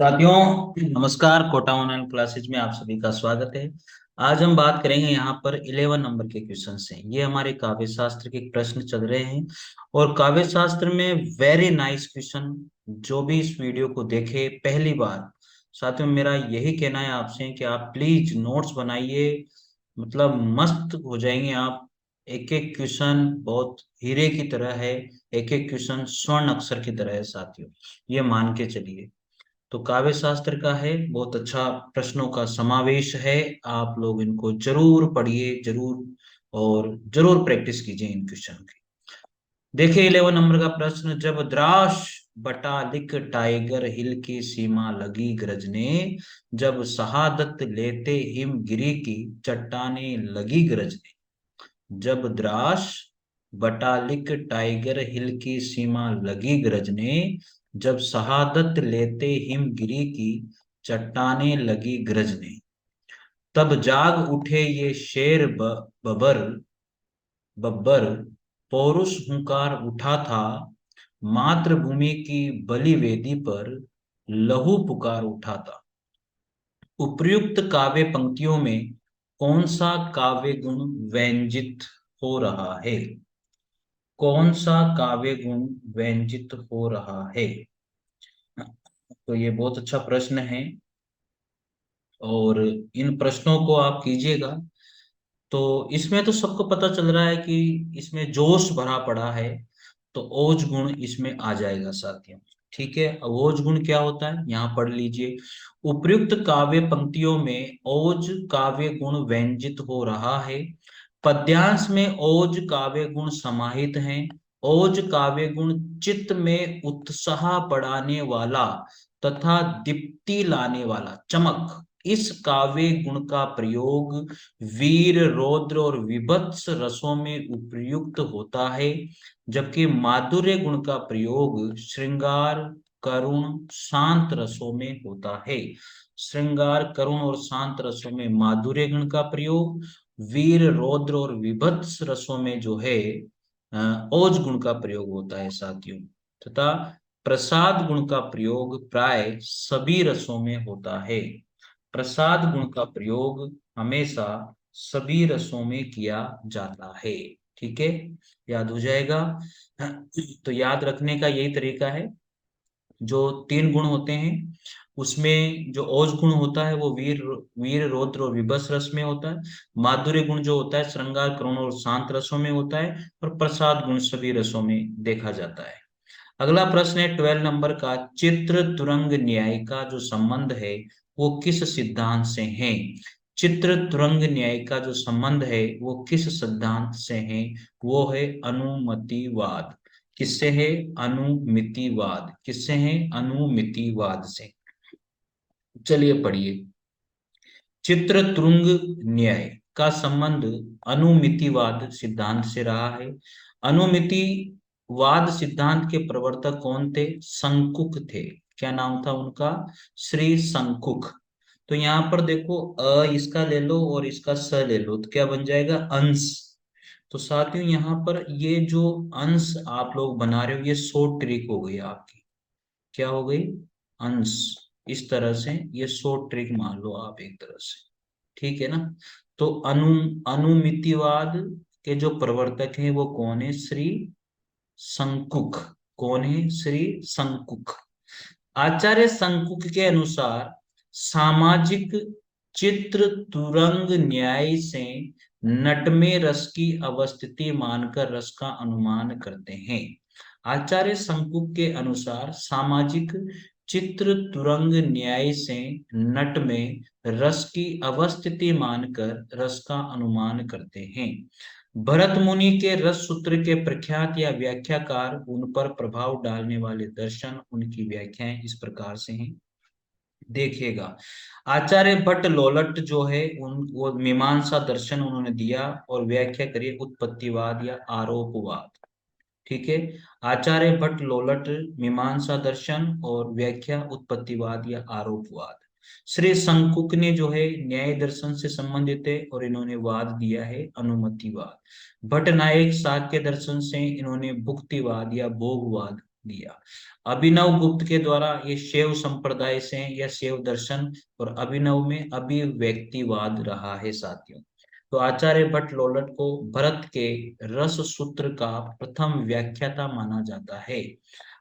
साथियों, नमस्कार। Kota online classes में आप सभी का स्वागत है। आज हम बात करेंगे यहाँ पर 11 नंबर के क्वेश्चन से। ये हमारे काव्य शास्त्र के प्रश्न चल रहे हैं और काव्य शास्त्र में वेरी नाइस क्वेश्चन। जो भी इस वीडियो को देखे पहली बार, साथियों मेरा यही कहना है आपसे कि आप प्लीज नोट्स बनाइए। मतलब मस्त हो जाएंगे आप। एक एक क्वेश्चन बहुत हीरे की तरह है, एक एक क्वेश्चन स्वर्ण अक्षर की तरह है साथियों, ये मान के चलिए। तो काव्य शास्त्र का है, बहुत अच्छा प्रश्नों का समावेश है। आप लोग इनको जरूर पढ़िए, जरूर, और जरूर प्रैक्टिस कीजिए इन क्वेश्चन की। देखिए 11 नंबर का प्रश्न, जब द्रास बटा लिख टाइगर हिल की सीमा लगी गरजने, जब शहादत लेते हिमगिरी की चट्टाने लगी गरजने। जब द्रास बटा लिख टाइगर हिल की सीमा लगी गरजने, जब शहादत लेते हिमगिरी की चट्टाने लगी गरजने, तब जाग उठे ये शेर बबर बब्बर, पौरुष हुंकार उठा था, मातृभूमि की बलि वेदी पर लहू पुकार उठा था। उपर्युक्त काव्य पंक्तियों में कौन सा काव्य गुण व्यंजित हो रहा है? कौन सा काव्य गुण व्यंजित हो रहा है? तो ये बहुत अच्छा प्रश्न है और इन प्रश्नों को आप कीजिएगा। तो इसमें तो सबको पता चल रहा है कि इसमें जोश भरा पड़ा है, तो ओज गुण इसमें आ जाएगा साथियों। ठीक है, अब ओज गुण क्या होता है यहाँ पढ़ लीजिए। उपर्युक्त काव्य पंक्तियों में ओज काव्य गुण व्यंजित हो रहा है। पद्यांश में ओज काव्य गुण समाहित हैं। ओज काव्य गुण चित्त में उत्साह बढ़ाने वाला तथा दीप्ति लाने वाला, चमक, इस काव्य गुण का प्रयोग वीर, रौद्र और विभत्स रसों में उपयुक्त होता है, जबकि माधुर्य गुण का प्रयोग श्रृंगार, करुण, शांत रसों में होता है। श्रृंगार, करुण और शांत रसों में माधुर्य गुण का प्रयोग, वीर, रौद्र और विभत्स रसों में जो है ओज गुण का प्रयोग होता है साथियों। तथा प्रसाद गुण का प्रयोग प्राय सभी रसों में होता है। प्रसाद गुण का प्रयोग हमेशा सभी रसों में किया जाता है। ठीक है, याद हो जाएगा। तो याद रखने का यही तरीका है। जो तीन गुण होते हैं उसमें जो ओज गुण होता है वो वीर, रौद्र और विभस रस में होता है। माधुर्य गुण जो होता है श्रृंगार, करुण और शांत रसों में होता है। और प्रसाद गुण सभी रसों में देखा जाता है। अगला प्रश्न है 12 नंबर का, चित्र तुरंग न्याय का जो संबंध है वो किस सिद्धांत से है? चित्र तुरंग न्याय का जो संबंध है वो किस सिद्धांत से है? वो है अनुमतिवाद। किससे है? अनुमितिवाद। किससे है? अनुमितिवाद से। चलिए पढ़िए। चित्र तुरंग न्याय का संबंध अनुमितिवाद सिद्धांत से रहा है। अनुमितिवाद सिद्धांत के प्रवर्तक कौन थे? शंकुक थे। क्या नाम था उनका? श्री शंकुक। तो यहाँ पर देखो, इसका ले लो और इसका स ले लो तो क्या बन जाएगा? अंश। तो साथियों यहाँ पर ये जो अंश आप लोग बना रहे हो ये शॉर्ट ट्रिक हो गई आपकी। क्या हो गई? अंश। इस तरह से ये शॉर्ट ट्रिक मान लो आप एक तरह से। ठीक है ना? तो अनुमितिवाद के जो प्रवर्तक हैं वो कौन है? श्री शंकुक। कौन है? श्री शंकुक। आचार्य शंकुक के अनुसार सामाजिक चित्र तुरंग न्याय से नटमें रस की अवस्थिति मानकर रस का अनुमान करते हैं। आचार्य शंकुक के अनुसार सामाजिक चित्र तुरंग न्याय से नट में रस की अवस्थिति मानकर रस का अनुमान करते हैं। भरत मुनि के रस सूत्र के प्रख्यात या व्याख्याकार, उन पर प्रभाव डालने वाले दर्शन, उनकी व्याख्याएं इस प्रकार से हैं। देखिएगा, आचार्य भट्ट लोलट जो है उन वो मीमांसा दर्शन उन्होंने दिया और व्याख्या करिए उत्पत्तिवाद या आरोपवाद। ठीक है, आचार्य भट्ट लोलट मीमांसा दर्शन और व्याख्या उत्पत्तिवाद या आरोपवाद। श्री शंकुक ने जो है न्याय दर्शन से संबंधित है और इन्होंने वाद दिया है अनुमतिवाद। भट्ट नायक शाक्य दर्शन से इन्होंने भुक्तिवाद या भोगवाद दिया। अभिनव गुप्त के द्वारा ये शैव संप्रदाय से या शैव दर्शन और अभिनव में अभिव्यक्तिवाद रहा है साथियों। तो आचार्य भट्ट लोलट को भरत के रस सूत्र का प्रथम व्याख्याता माना जाता है।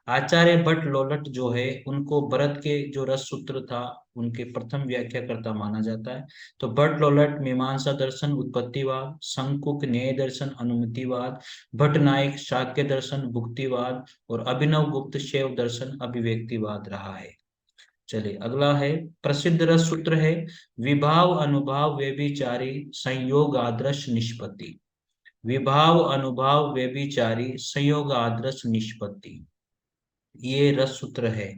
आचार्य भट्ट लोलट जो है उनको भरत के जो रस सूत्र था उनके प्रथम व्याख्याकर्ता माना जाता है। तो भट्ट लोलट मीमांसा दर्शन उत्पत्तिवाद, शंकुक न्याय दर्शन अनुमितिवाद, भट्ट नायक शाक्य दर्शन भुक्तिवाद और अभिनव गुप्त शैव दर्शन अभिव्यक्तिवाद रहा है। चलिए अगला है, प्रसिद्ध रस सूत्र है विभाव अनुभाव व्यभिचारी संयोग आदर्श निष्पत्ति। विभाव अनुभाव व्यभिचारी संयोग आदर्श निष्पत्ति, ये रस सूत्र है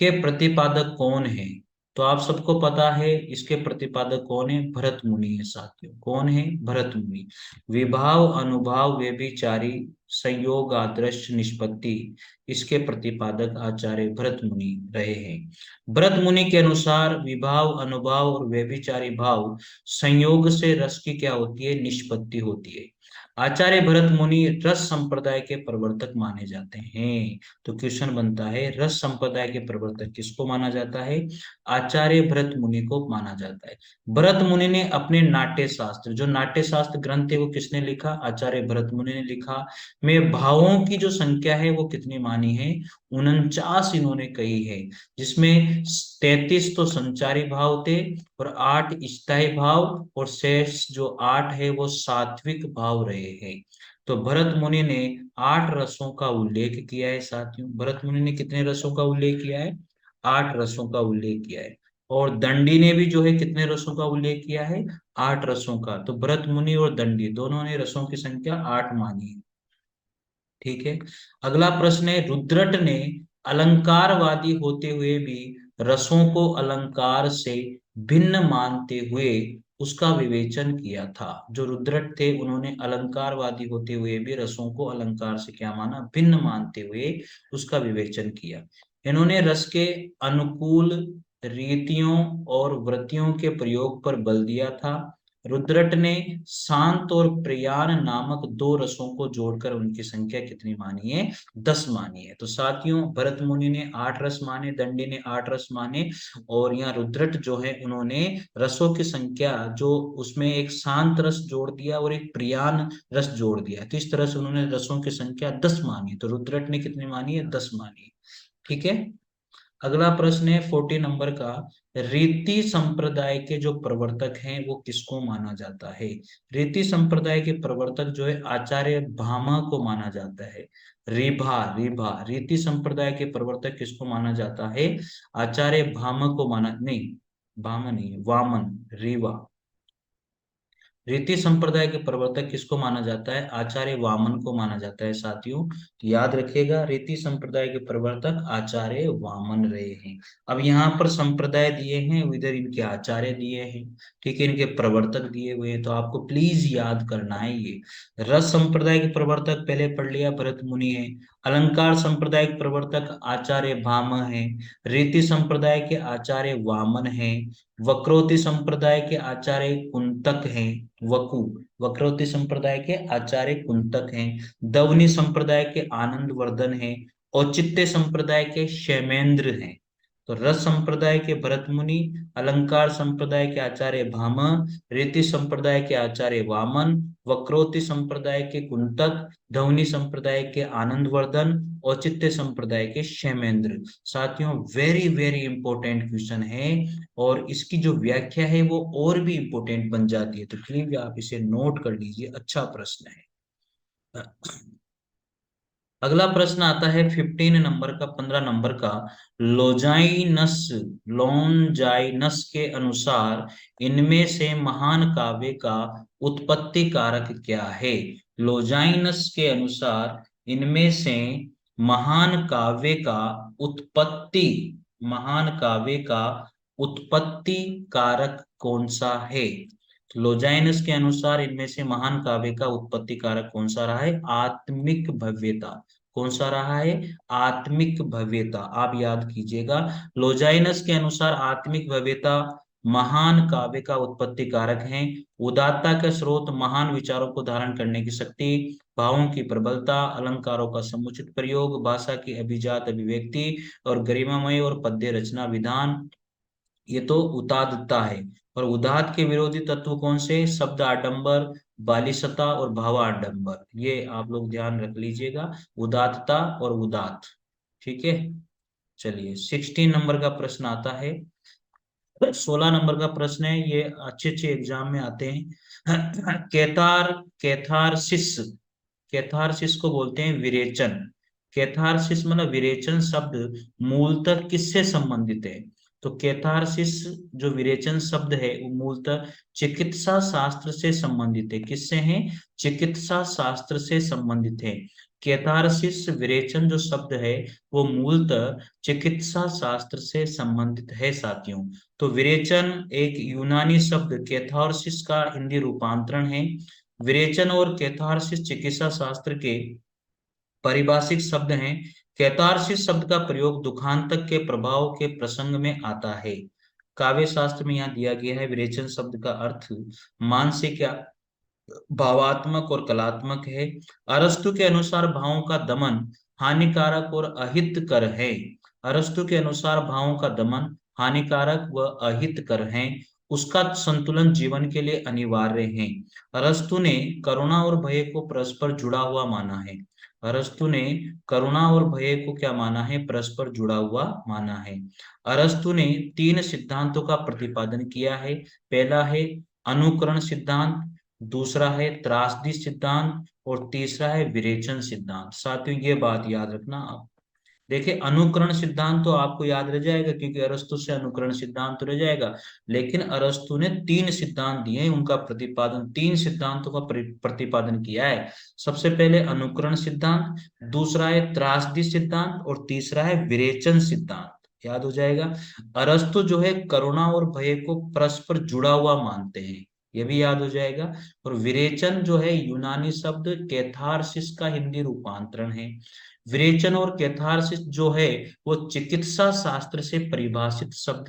के प्रतिपादक कौन है? तो आप सबको पता है इसके प्रतिपादक कौन है, भरत मुनि है साथियों। कौन है? भरत मुनि। विभाव अनुभाव व्यभिचारी संयोग आदर्श निष्पत्ति, इसके प्रतिपादक आचार्य भरत मुनि रहे हैं। भरत मुनि के अनुसार विभाव अनुभाव और व्यभिचारी भाव संयोग से रस की क्या होती है, निष्पत्ति होती है। आचार्य भरत मुनि रस संप्रदाय के प्रवर्तक माने जाते हैं। तो क्वेश्चन बनता है रस संप्रदाय के प्रवर्तक किसको माना जाता है? आचार्य भरत मुनि को माना जाता है। भरत मुनि ने अपने नाट्य शास्त्र, जो नाट्य शास्त्र ग्रंथ है वो किसने लिखा? आचार्य भरत मुनि ने लिखा। में भावों की जो संख्या है वो कितनी मानी है? 49 इन्होंने कही है, जिसमें 33 तो संचारी भाव थे और 8 स्थायी भाव और शेष जो 8 है वो सात्विक भाव रहे हैं। तो भरत मुनि ने 8 रसों का उल्लेख किया है साथियों। भरत मुनि ने कितने रसों का उल्लेख किया है? 8 रसों का उल्लेख किया है। और दंडी ने भी जो है कितने रसों का उल्लेख किया है? 8 रसों का। तो भरत मुनि और दंडी दोनों ने रसों की संख्या 8 मानी है। ठीक है। अगला प्रश्न है, रुद्रट ने अलंकारवादी होते हुए भी रसों को अलंकार से भिन्न मानते हुए उसका विवेचन किया था। जो रुद्रट थे उन्होंने अलंकारवादी होते हुए भी रसों को अलंकार से क्या माना? भिन्न मानते हुए उसका विवेचन किया। इन्होंने रस के अनुकूल रीतियों और वृत्तियों के प्रयोग पर बल दिया था। रुद्रट ने शांत और प्रयाण नामक 2 रसों को जोड़कर उनकी संख्या कितनी मानी है? 10 मानी है। तो साथियों भरत मुनि ने 8 रस माने, दंडी ने 8 रस माने और यहाँ रुद्रट जो है उन्होंने रसों की संख्या जो उसमें एक शांत रस जोड़ दिया और एक प्रियान रस जोड़ दिया, तो इस तरह से उन्होंने रसों की संख्या 10 मानी। तो रुद्रट ने कितनी मानी है? 10 मानी है। ठीक है। अगला प्रश्न है 40 नंबर का, रीति संप्रदाय के जो प्रवर्तक हैं वो किसको माना जाता है? रीति संप्रदाय के प्रवर्तक जो है आचार्य भामा को माना जाता है। रिभा रिभा रीति संप्रदाय के प्रवर्तक किसको माना जाता है? आचार्य भामा को माना, नहीं भामा नहीं, वामन, रीवा। रीति संप्रदाय के प्रवर्तक किसको माना जाता है? आचार्य वामन को माना जाता है साथियों। तो याद रखिएगा रीति संप्रदाय के प्रवर्तक आचार्य वामन रहे हैं। अब यहाँ पर संप्रदाय दिए हैं, इधर इनके आचार्य दिए हैं, ठीक है, इनके प्रवर्तक दिए हुए हैं, तो आपको प्लीज याद करना है ये। रस संप्रदाय के प्रवर्तक पहले पढ़ लिया, भरत मुनि है। अलंकार संप्रदाय के प्रवर्तक आचार्य भाम है। रीति संप्रदाय के आचार्य वामन है। वक्रोति संप्रदाय के आचार्य कुंतक हैं। वकु वक्रोति संप्रदाय के आचार्य कुंतक हैं। दवनी संप्रदाय के आनंद वर्धन हैं। औचित्य संप्रदाय के क्षेमेंद्र हैं। तो रस संप्रदाय के भरत मुनि, अलंकार संप्रदाय के आचार्य भामा, रीति संप्रदाय के आचार्य वामन, वक्रोति संप्रदाय के कुंतक, ध्वनि संप्रदाय के आनंदवर्धन, औचित्य संप्रदाय के क्षेमेंद्र। साथियों वेरी वेरी इंपॉर्टेंट क्वेश्चन है और इसकी जो व्याख्या है वो और भी इंपॉर्टेंट बन जाती है, तो प्लीज आप इसे नोट कर लीजिए, अच्छा प्रश्न है। अगला प्रश्न आता है 15 नंबर का, 15 नंबर का, लोजाइनस लोनजाइनस के अनुसार इनमें से महान काव्य का उत्पत्ति कारक क्या है? लोजाइनस के अनुसार इनमें से महान काव्य का उत्पत्ति महान काव्य का उत्पत्ति कारक कौन सा है? लोजाइनस के अनुसार इनमें से महान काव्य का उत्पत्ति कारक कौन सा रहा है? आत्मिक भव्यता। कौन सा रहा है? आत्मिक भव्यता। आप याद कीजिएगा, लोजाइनस के अनुसार आत्मिक भव्यता महान काव्य का उत्पत्ति कारक है। उदात्तता के स्रोत महान विचारों को धारण करने की शक्ति, भावों की प्रबलता, अलंकारों का समुचित प्रयोग, भाषा की अभिजात अभिव्यक्ति और गरिमामय और पद्य रचना विधान, ये तो उदात्तता है। और उदात्त के विरोधी तत्व कौन से? शब्द आडंबर, बालिशता और भाव आडंबर, ये आप लोग ध्यान रख लीजिएगा, उदात्तता और उदात्त। ठीक है, चलिए 16 नंबर का प्रश्न आता है। 16 नंबर का प्रश्न है, ये अच्छे अच्छे एग्जाम में आते हैं। कैथारसिस, कैथारसिस को बोलते हैं विरेचन। कैथारसिस मतलब विरेचन शब्द मूलतः किससे संबंधित है? तो कैथारसिस जो विरेचन शब्द है वो मूलतः चिकित्सा शास्त्र से संबंधित है। किससे है? चिकित्सा शास्त्र से संबंधित है। कैथारसिस विरेचन जो शब्द है वो मूलतः चिकित्सा शास्त्र से संबंधित है साथियों। तो विरेचन एक यूनानी शब्द कैथारसिस का हिंदी रूपांतरण है। विरेचन और कैथारसिस चिकित्सा शास्त्र के पारिभाषिक शब्द हैं। कैथारसिस शब्द का प्रयोग दुखांतक के प्रभाव के प्रसंग में आता है। काव्य शास्त्र में यहाँ दिया गया है विरेचन शब्द का अर्थ मानसिक या भावात्मक और कलात्मक है। अरस्तु के अनुसार भावों का दमन हानिकारक और अहितकर है। अरस्तु के अनुसार भावों का दमन हानिकारक व अहितकर है। उसका संतुलन जीवन के लिए अनिवार्य है। अरस्तु ने करुणा और भय को परस्पर जुड़ा हुआ माना है। अरस्तु ने करुणा और भय को क्या माना है? परस्पर जुड़ा हुआ माना है। अरस्तु ने 3 सिद्धांतों का प्रतिपादन किया है। पहला है अनुकरण सिद्धांत, दूसरा है त्रासदी सिद्धांत और तीसरा है विरेचन सिद्धांत। साथियों ये बात याद रखना आप। देखिए अनुकरण सिद्धांत तो आपको याद रह जाएगा क्योंकि अरस्तु से अनुकरण सिद्धांत तो रह जाएगा, लेकिन अरस्तु ने 3 सिद्धांत दिए हैं, उनका प्रतिपादन 3 सिद्धांतों का प्रतिपादन किया है। सबसे पहले अनुकरण सिद्धांत, दूसरा है त्रासदी सिद्धांत और तीसरा है विरेचन सिद्धांत। याद हो जाएगा। अरस्तु जो है करुणा और भय को परस्पर जुड़ा हुआ मानते हैं, ये भी याद हो जाएगा। और विरेचन जो है यूनानी शब्द कैथारसिस का हिंदी रूपांतरण है। विरेचन और कैथारसिस जो है वो चिकित्सा शास्त्र से परिभाषित शब्द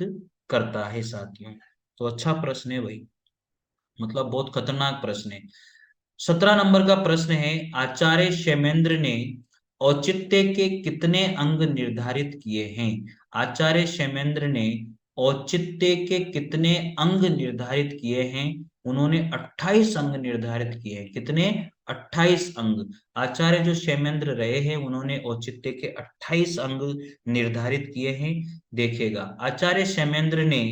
करता है साथियों। तो अच्छा प्रश्न है भाई, मतलब बहुत खतरनाक प्रश्न है। 17 नंबर का प्रश्न है, आचार्य क्षेमेंद्र ने औचित्य के कितने अंग निर्धारित किए हैं? आचार्य क्षेमेंद्र ने औचित्य के कितने अंग निर्धारित किए हैं? उन्होंने 28 अंग निर्धारित किए हैं। कितने? 28 अंग। आचार्य जो क्षेमेंद्र रहे हैं उन्होंने औचित्य के 28 अंग निर्धारित किए हैं। देखिएगा, आचार्य क्षेमेंद्र ने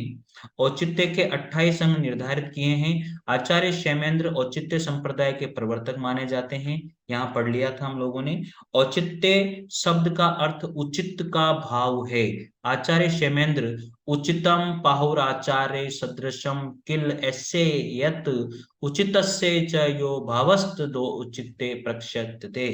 औचित्य के 28 अंग निर्धारित किए हैं। आचार्य क्षेमेंद्र औचित्य संप्रदाय के प्रवर्तक माने जाते हैं। यहाँ पढ़ लिया था हम लोगों ने। औचित्य शब्द का अर्थ उचित का भाव है। आचार्य क्षेमेंद्र उचितम पाहुराचार्य सदृशम किल एस्य यत उचितस्य च यो भावस्त दो उचिते प्रक्षते।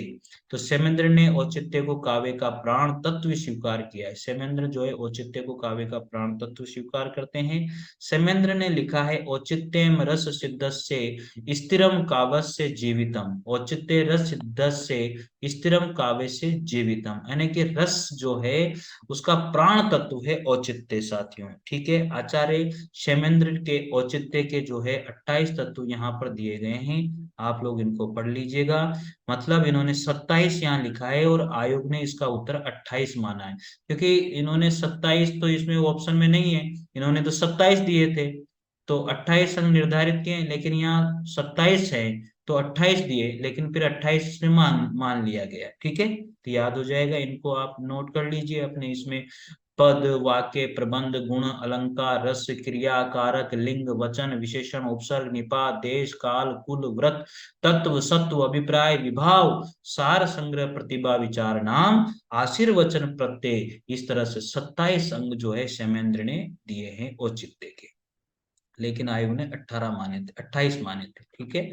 तो क्षेमेंद्र ने औचित्य को काव्य का प्राण तत्व स्वीकार किया है। क्षेमेंद्र जो है औचित्य को काव्य का प्राण तत्व स्वीकार करते हैं। क्षेमेंद्र ने लिखा है औचित्यम रस सिद्धस्य स्थिरम काव्यस्य जीवितम। औचित्य रस सिद्धस्य स्थिरम काव्यस्य जीवितम, यानी कि रस जो है उसका प्राण तत्व है औचित्य साथियों। ठीक है, आचार्य क्षेमेंद्र के औचित्य के जो है 28 तत्व यहाँ पर दिए गए हैं, आप लोग इनको पढ़ लीजिएगा। मतलब इन्होंने 27 यहाँ लिखा है और आयोग ने इसका उत्तर 28 माना है, क्योंकि इन्होंने 27 तो इसमें ऑप्शन में नहीं है, इन्होंने तो 27 दिए थे। तो 28 अंक निर्धारित किए, लेकिन यहाँ 27 है तो 28 दिए, लेकिन फिर 28 इसमें मान मान लिया गया। ठीक है, तो याद हो जाएगा, इनको आप नोट कर लीजिए अपने इसमें। पद, वाक्य, प्रबंध, गुण, अलंकार, रस, क्रिया, कारक, लिंग, वचन, विशेषण, उपसर्ग, निपात, देश, काल, कुल, व्रत, तत्व, सत्व, अभिप्राय, विभाव, सार, संग्रह, प्रतिभा, विचार, नाम, आशीर्वचन, प्रत्यय, इस तरह से 27 अंग जो है क्षेमेंद्र ने दिए हैं औचित्य के, लेकिन आयोग ने 18 माने थे, 28 माने थे। ठीक है।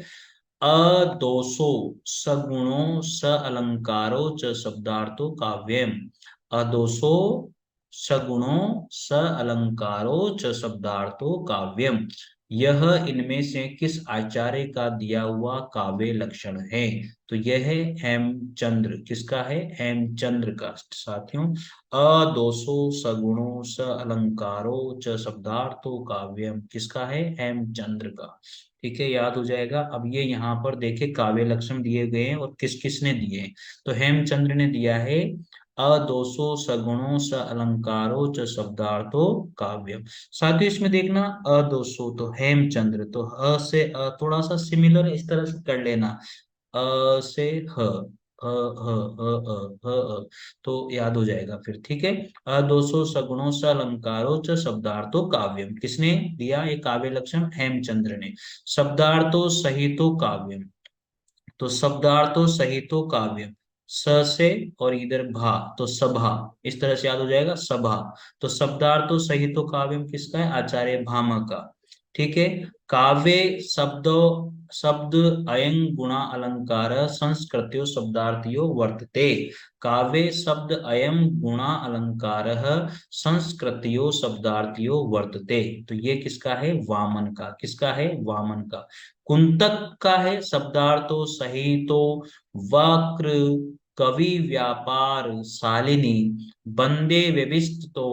अदोषो सगुणो स अलंकारो च शब्दार्थो काव्यम। अदोषो सगुणो स अलंकारो च शब्दार्थो काव्यम, यह इनमें से किस आचार्य का दिया हुआ काव्य लक्षण है? तो यह है हेमचंद्र। किसका है? हेमचंद्र का साथियों। दोषो सगुणो स अलंकारो च शब्दार्थो काव्यम, किसका है? हेमचंद्र का। ठीक है, याद हो जाएगा। अब ये यहाँ पर देखे काव्य लक्षण दिए गए हैं और किस किसने दिए हैं। तो हेमचंद्र ने दिया है अदोषो सगुणो स अलंकारो च शब्दार्थो काव्यम। साथ ही इसमें देखना अदोषो तो हेमचंद्र, तो अ से थोड़ा सा सिमिलर इस तरह से कर लेना। से ह, तो याद हो जाएगा फिर। ठीक है, अदोषो सगुणो स अलंकारो च शब्दार्थो काव्यम, किसने दिया ये काव्य लक्षण? हेमचंद्र ने। शब्दार्थो सहितो काव्यम, तो शब्दार्थो सहितो काव्य, स से और इधर भा तो सभा, इस तरह से याद हो जाएगा सभा। तो शब्दार्थो सहितो काव्यम किसका है? आचार्य भामा का। ठीक है, काव्य शब्दो शब्द अयं गुणा अलंकार संस्कृत्यो शब्दार्थियो वर्तते। काव्य शब्द अयं गुणा अलंकार संस्कृतियो शब्दार्थियो वर्तते, तो ये किसका है? वामन का। किसका है? वामन का। कुंतक का है शब्दार्थो सहितो वक्र कवि व्यापार शालिनी बंदे विविष्टतो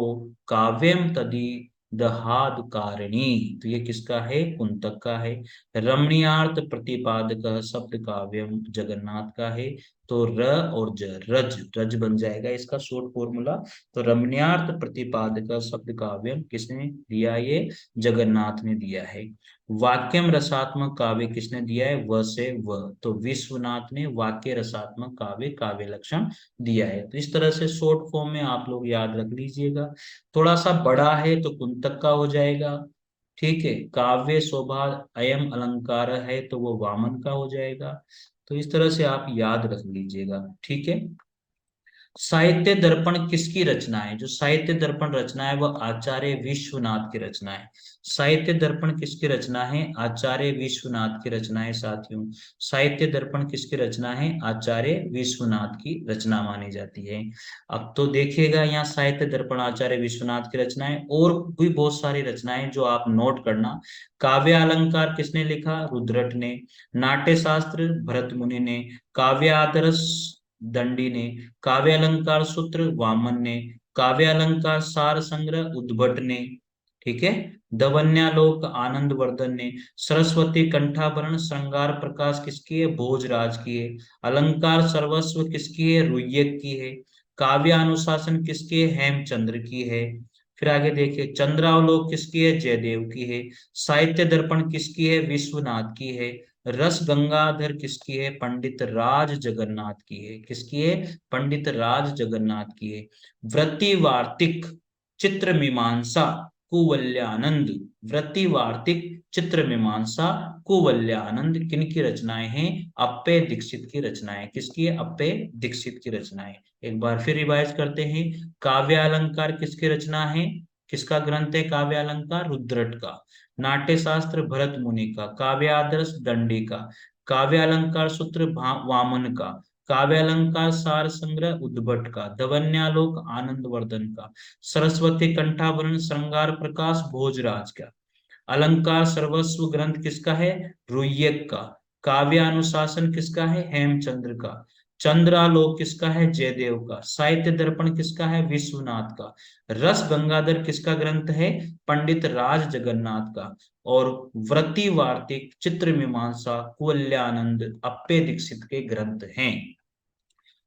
काव्यम तदि दहाद कारिणी, तो ये किसका है? कुंतक का है। रमणीयार्थ प्रतिपादक शब्द काव्यम जगन्नाथ का है। तो र और ज, रज रज बन जाएगा इसका शॉर्ट फॉर्मूला। तो रमणीयार्थ प्रतिपादक शब्द काव्यम किसने दिया? ये जगन्नाथ ने दिया है। वाक्यम रसात्मक काव्य किसने दिया है? व से व, तो विश्वनाथ ने वाक्य रसात्मक काव्य काव्य लक्षण दिया है। तो इस तरह से शॉर्ट फॉर्म में आप लोग याद रख लीजिएगा। थोड़ा सा बड़ा है तो कुंतक का हो जाएगा। ठीक है, काव्य शोभा अयम अलंकार है तो वो वामन का हो जाएगा। तो इस तरह से आप याद रख लीजिएगा। ठीक है, साहित्य दर्पण किसकी रचना है? जो साहित्य दर्पण रचना है वह आचार्य विश्वनाथ की रचना है। साहित्य दर्पण किसकी रचना है? आचार्य विश्वनाथ की रचना है साथियों। साहित्य दर्पण किसकी रचना है? आचार्य विश्वनाथ की रचना मानी जाती है। अब तो देखिएगा यहाँ साहित्य दर्पण आचार्य विश्वनाथ की रचना है, और भी बहुत सारी रचनाएं जो आप नोट करना। काव्य अलंकार किसने लिखा? रुद्रट ने। नाट्य शास्त्र भरत मुनि ने। काव्य आदर्श दंडी ने। काव्य अलंकार सूत्र वामन ने। काव्य अलंकार सार संग्रह उद्भट ने। ठीक है, दवन्यालोक आनंद वर्धन ने। सरस्वती कंठाभरण श्रृंगार प्रकाश किसकी है? भोजराज की है। अलंकार सर्वस्व किसकी है? रुय्यक की है। काव्य अनुशासन किसकी है? हेमचंद्र की है। फिर आगे देखिए, चंद्रावलोक किसकी है? जयदेव की है। साहित्य दर्पण किसकी है? विश्वनाथ की है। रस गंगाधर किसकी है? पंडित राज जगन्नाथ की है। किसकी है? पंडित राज जगन्नाथ की है। वृत्ति वार्तिक चित्र मीमांसा कुवल्यानंद। वृत्ति वार्तिक चित्र मीमांसा कुवल्यानंद किनकी रचनाएं हैं? अप्पे दीक्षित की रचनाएं। किसकी है? अप्पे दीक्षित की रचनाएं। एक बार फिर रिवाइज करते हैं। काव्य अलंकार किसकी रचना है? किसका ग्रंथ है काव्य अलंकार? रुद्रट का। नाट्य शास्त्र भरत मुनि का। काव्य आदर्श दंडी का। काव्य अलंकार सूत्र वामन का। काव्य अलंकार सार संग्रह उद्भट का। दवन्यालोक आनंद वर्धन का। सरस्वती कंठाभरण श्रृंगार प्रकाश भोजराज का। अलंकार सर्वस्व ग्रंथ किसका है? रुय्यक का। काव्य अनुशासन किसका है? हेमचंद्र का। चंद्रालोक किसका है? जयदेव का। साहित्य दर्पण किसका है? विश्वनाथ का। रस गंगाधर किसका ग्रंथ है? पंडित राज जगन्नाथ का। और वृत्ति वार्तिक चित्र मीमांसा कुवल्यानंद अप्पे दीक्षित के ग्रंथ हैं।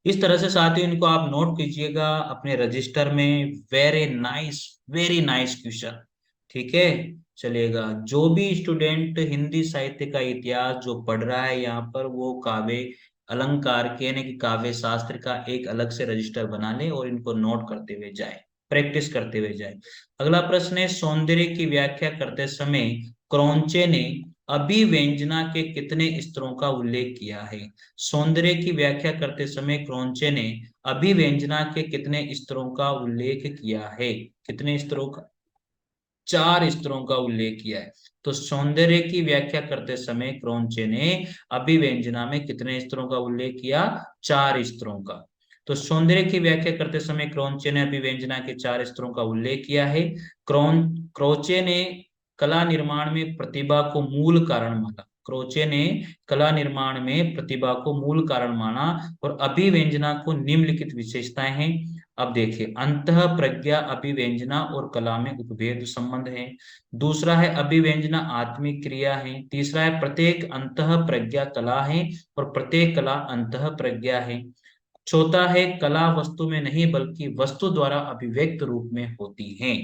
इस तरह से साथियों इनको आप नोट कीजिएगा अपने रजिस्टर में। Very nice question. ठीक है, चलिएगा। जो भी स्टूडेंट हिंदी साहित्य का इतिहास जो पढ़ रहा है यहाँ पर, वो काव्य अलंकार के यानी कि काव्य शास्त्र का एक अलग से रजिस्टर बना ले और इनको नोट करते हुए जाए, प्रैक्टिस करते हुए जाए। अगला प्रश्न है, सौंदर्य की व्याख्या करते समय क्रौंचे ने अभिव्यंजना के कितने स्तरों का उल्लेख किया है? सौंदर्य की व्याख्या करते समय क्रौंचे ने अभिव्यंजना के कितने स्तरों का उल्लेख किया है? कितने स्तरों का? 4 स्तरों का उल्लेख किया है। तो सौंदर्य की व्याख्या करते समय क्रौंचे ने अभिव्यंजना में कितने स्तरों का उल्लेख किया? 4 स्तरों का। तो सौंदर्य की व्याख्या करते समय क्रौंचे ने अभिव्यंजना के 4 स्तरों का उल्लेख किया है। क्रौचे ने कला निर्माण में प्रतिभा को मूल कारण माना। क्रोचे ने कला निर्माण में प्रतिभा को मूल कारण माना और अभिव्यंजना को निम्नलिखित विशेषताएं हैं। अब देखिए, अंतः प्रज्ञा अभिव्यंजना और कला में उपभेद संबंध है। दूसरा है अभिव्यंजना आत्मिक क्रिया है। तीसरा है प्रत्येक अंतः प्रज्ञा कला है और प्रत्येक कला अंतः प्रज्ञा है। चौथा है कला वस्तु में नहीं बल्कि वस्तु द्वारा अभिव्यक्त रूप में होती है।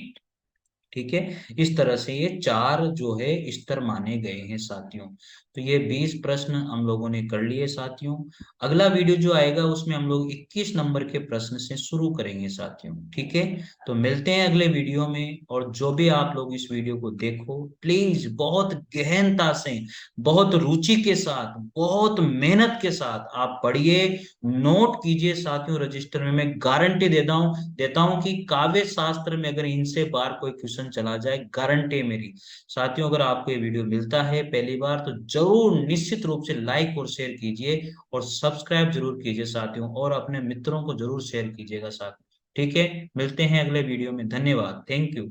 ठीक है, इस तरह से ये चार जो है स्तर माने गए हैं साथियों। तो ये 20 प्रश्न हम लोगों ने कर लिए साथियों। अगला वीडियो जो आएगा उसमें हम लोग 21 नंबर के प्रश्न से शुरू करेंगे साथियों। ठीक है, तो मिलते हैं अगले वीडियो में। और जो भी आप लोग इस वीडियो को देखो, प्लीज बहुत गहनता से, बहुत रुचि के साथ, बहुत मेहनत के साथ आप पढ़िए, नोट कीजिए साथियों। रजिस्टर में मैं गारंटी देता हूं कि काव्य शास्त्र में अगर इनसे बार कोई क्वेश्चन चला जाए, गारंटी है मेरी साथियों। अगर आपको ये वीडियो मिलता है पहली बार तो जरूर निश्चित रूप से लाइक और शेयर कीजिए और सब्सक्राइब जरूर कीजिए साथियों, और अपने मित्रों को जरूर शेयर कीजिएगा साथियों। ठीक है, मिलते हैं अगले वीडियो में। धन्यवाद, थैंक यू।